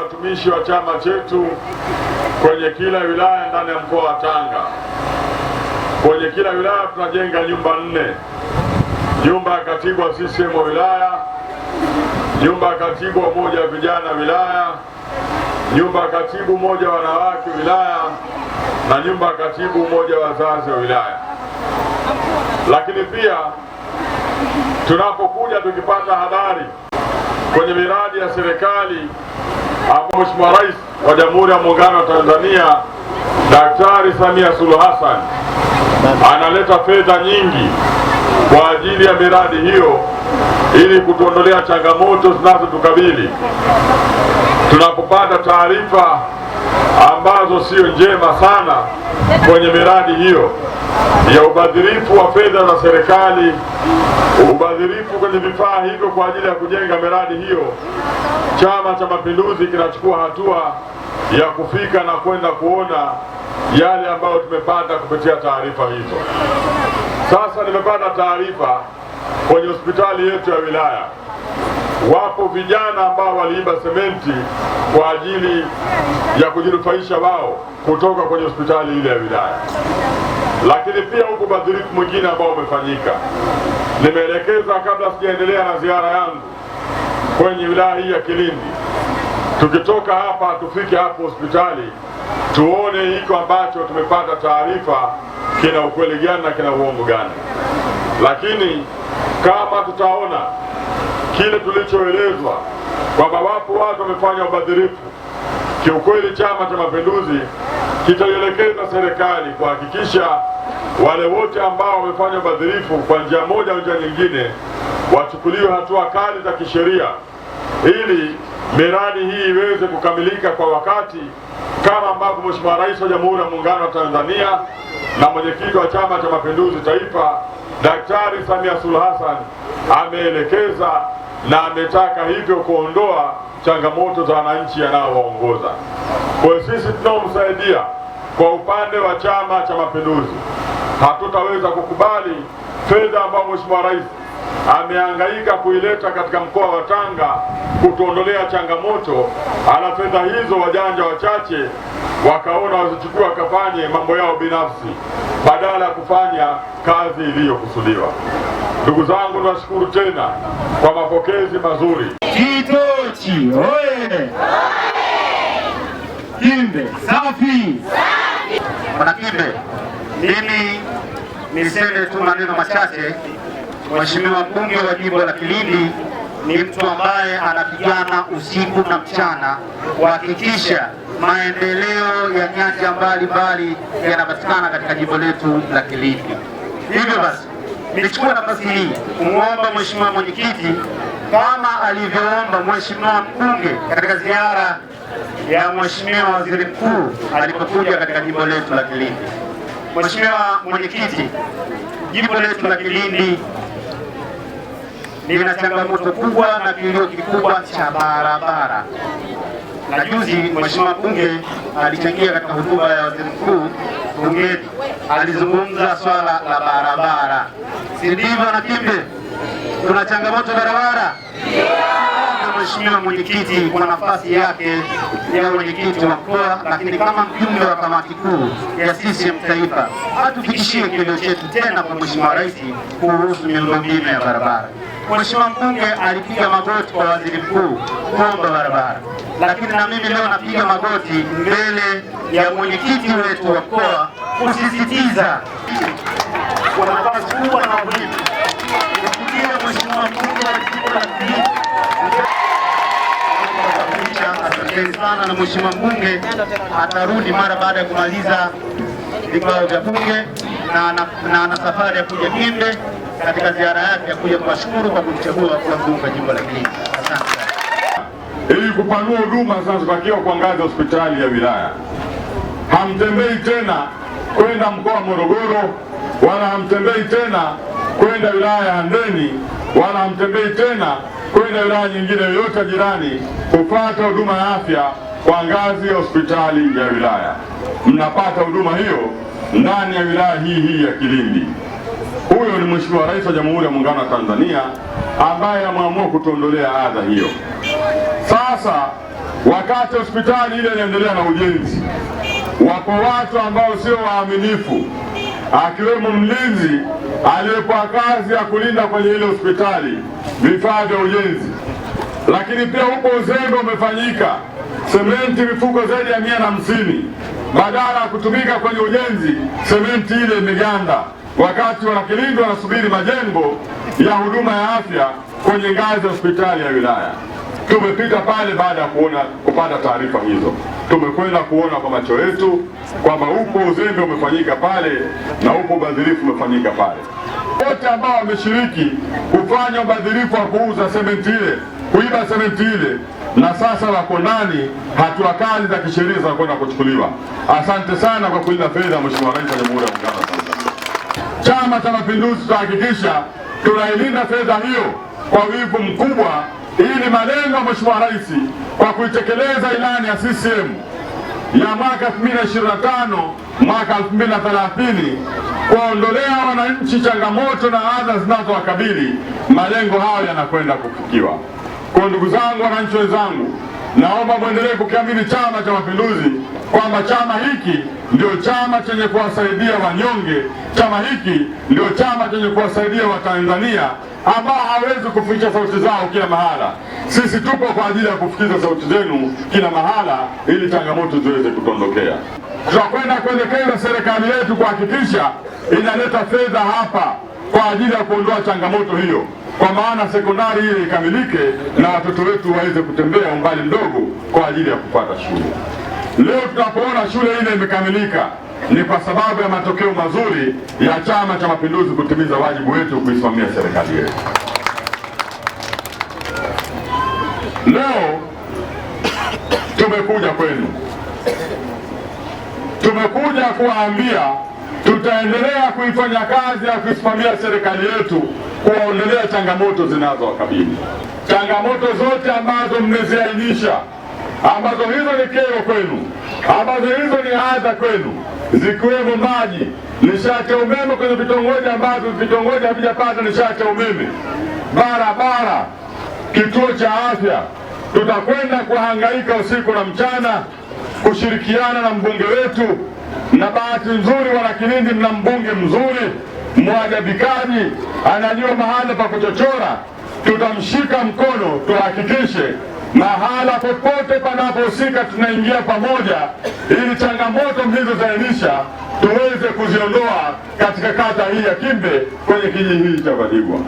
watumishi wa chama chetu kwenye kila wilaya ndani ya mkoa wa Tanga. Kwenye kila wilaya tunajenga nyumba 4. Nyumba ya katibu wa CCM wa wilaya, nyumba ya katibu wa umoja wa vijana wilaya, nyumba ya katibu umoja wa wanawake wilaya, na nyumba ya katibu umoja wa wazazi wa wilaya. Lakini pia tunapokuja tukipata habari kwenye miradi ya serikali hapo, Mheshimiwa Rais wa Jamhuri ya Muungano wa Tanzania Daktari Samia Suluhu Hassan analeta fedha nyingi kwa ajili ya miradi hiyo ili kutuondolea changamoto zinazotukabili. Tunapopata taarifa ambazo sio njema sana kwenye miradi hiyo ya ubadhirifu wa fedha za serikali, ubadhirifu kwenye vifaa hivyo kwa ajili ya kujenga miradi hiyo, Chama cha Mapinduzi kinachukua hatua ya kufika na kwenda kuona yale ambayo tumepata kupitia taarifa hizo. Sasa nimepata taarifa kwenye hospitali yetu ya wilaya, wapo vijana ambao waliiba sementi kwa ajili ya kujinufaisha wao kutoka kwenye hospitali ile ya wilaya. Lakini pia huko ubadhirifu mwingine ambao umefanyika, nimeelekeza kabla sijaendelea na ziara yangu kwenye wilaya hii ya Kilindi, tukitoka hapa tufike hapo hospitali tuone hiko ambacho tumepata taarifa kina ukweli gani na kina uongo gani. Lakini kama tutaona kile tulichoelezwa kwamba wapo watu wamefanya ubadhirifu, kiukweli Chama cha Mapinduzi kitaielekeza serikali kuhakikisha wale wote ambao wamefanya ubadhirifu kwa njia moja au njia nyingine wachukuliwe hatua kali za kisheria, ili miradi hii iweze kukamilika kwa wakati, kama ambavyo Mheshimiwa Rais wa Jamhuri ya Muungano wa Tanzania na mwenyekiti wa Chama cha Mapinduzi Taifa Daktari Samia Suluhu Hassan ameelekeza na ametaka hivyo kuondoa changamoto za wananchi anaowaongoza. Kwa sisi tunaomsaidia kwa upande wa Chama cha Mapinduzi, hatutaweza kukubali fedha ambayo Mheshimiwa Rais amehangaika kuileta katika mkoa wa Tanga kutuondolea changamoto, ala fedha hizo wajanja wachache wakaona wazichukua wakafanye mambo yao binafsi badala ya kufanya kazi iliyokusudiwa. Ndugu zangu, niwashukuru tena kwa mapokezi mazuri. Kitochi oye! Kimbe safi! Mwana Kimbe, mimi niseme tu maneno machache. Mheshimiwa mbunge wa jimbo la Kilindi ni mtu ambaye anapigana usiku na mchana kuhakikisha maendeleo ya nyanja mbalimbali yanapatikana katika jimbo letu la Kilindi. Hivyo basi, nichukue nafasi hii kumwomba Mheshimiwa mwenyekiti, kama alivyoomba Mheshimiwa mbunge katika ziara ya Mheshimiwa Waziri Mkuu alipokuja katika jimbo letu la Kilindi. Mheshimiwa mwenyekiti, jimbo letu la Kilindi lina changamoto kubwa na kilio kikubwa cha barabara. Na juzi Mheshimiwa mbunge alichangia katika hotuba ya Waziri Mkuu bungeni, alizungumza swala la barabara. Si ndivyo na Kimbe? Tuna changamoto barabara? Mheshimiwa mwenyekiti kwa nafasi yake ya mwenyekiti wa mkoa, lakini kama mjumbe wa kamati kuu ya CCM Taifa, atufikishie kilio chetu tena kwa Mheshimiwa Rais kuhusu miundombinu ya barabara. Mheshimiwa mbunge alipiga magoti kwa Waziri Mkuu kuomba barabara, lakini na mimi leo napiga magoti mbele ya mwenyekiti wetu wa mkoa kusisitiza kwa nafasi kubwa na muhimu kupitia Mheshimiwa mbunge wa jimbo la Kilindi. Asanteni sana, na Mheshimiwa mbunge atarudi mara baada ya kumaliza vikao vya bunge na ana safari ya kuja Kimbe katika ziara yake ya kuja kuwashukuru kwa kuchagua kuwa mbunge wa jimbo la Kilindi. Asante. Ili kupanua huduma zinazotakiwa kwa ngazi ya hospitali ya wilaya, hamtembei tena kwenda mkoa wa Morogoro, wala hamtembei tena kwenda wilaya ya Handeni, wala hamtembei tena kwenda wilaya nyingine yoyote jirani kupata huduma ya afya kwa ngazi ya hospitali ya wilaya. Mnapata huduma hiyo ndani ya wilaya hii ya Kilindi. Huyo ni Mheshimiwa Rais wa Jamhuri ya Muungano wa Tanzania ambaye ameamua kutuondolea adha hiyo. Sasa wakati hospitali ile inaendelea na ujenzi, wapo watu ambao sio waaminifu, akiwemo mlinzi aliyepewa kazi ya kulinda kwenye ile hospitali vifaa vya ujenzi. Lakini pia huko uzembe umefanyika, sementi mifuko zaidi ya 150 badala ya kutumika kwenye ujenzi, sementi ile imeganda, wakati wanakilindi wanasubiri majengo ya huduma ya afya kwenye ngazi ya hospitali ya wilaya. Tumepita pale baada ya kupata taarifa hizo, tumekwenda kuona kwa macho yetu kwamba upo uzembe umefanyika pale na upo ubadhirifu umefanyika pale. Wote ambao wameshiriki kufanya ubadhirifu wa kuuza sementi ile, kuiba sementi ile, na sasa wako ndani, hatua kali za kisheria za kwenda kuchukuliwa. Asante sana kwa kulinda fedha, Mheshimiwa Rais wa Jamhuri ya Muungano wa Tanzania. Chama cha Mapinduzi tutahakikisha tunailinda fedha hiyo kwa wivu mkubwa, ili malengo ya Mheshimiwa Rais kwa kuitekeleza ilani ya CCM ya mwaka 2025 mwaka 2030 kuwaondolea wananchi changamoto na adha zinazowakabili, malengo hayo yanakwenda kufikiwa. Kwa ndugu zangu, wananchi wenzangu, naomba muendelee kukiamini Chama cha Mapinduzi kwamba chama hiki ndio chama chenye kuwasaidia wanyonge, chama hiki ndio chama chenye kuwasaidia Watanzania ambao hawezi kufikisha sauti zao kila mahala. Sisi tupo kwa ajili ya kufikisha sauti zenu kila mahala ili changamoto ziweze kutondokea. Tutakwenda kuelekeza serikali yetu kuhakikisha inaleta fedha hapa kwa ajili ya kuondoa changamoto hiyo, kwa maana sekondari ile ikamilike na watoto wetu waweze kutembea umbali mdogo kwa ajili ya kupata shule. Leo tunapoona shule ile imekamilika ni kwa sababu ya matokeo mazuri ya Chama cha Mapinduzi kutimiza wajibu wetu kuisimamia serikali yetu. Leo tumekuja kwenu, tumekuja kuwaambia tutaendelea kuifanya kazi ya kuisimamia serikali yetu, kuwaondolea changamoto zinazowakabili. Changamoto zote ambazo mmeziainisha, ambazo hizo ni kero kwenu, ambazo hizo ni adha kwenu, zikiwemo maji, nishati ya umeme kwenye vitongoji ambavyo vitongoji havijapata nishati ya umeme, barabara, kituo cha afya. Tutakwenda kuhangaika usiku na mchana kushirikiana na mbunge wetu, na bahati nzuri Wanakilindi mna mbunge mzuri mwajabikaji, anajua mahala pa kuchochora. Tutamshika mkono, tuhakikishe mahala popote panapohusika tunaingia pamoja, ili changamoto mlizozainisha tuweze kuziondoa katika kata hii ya Kimbe kwenye kijiji hii cha Vadigwa.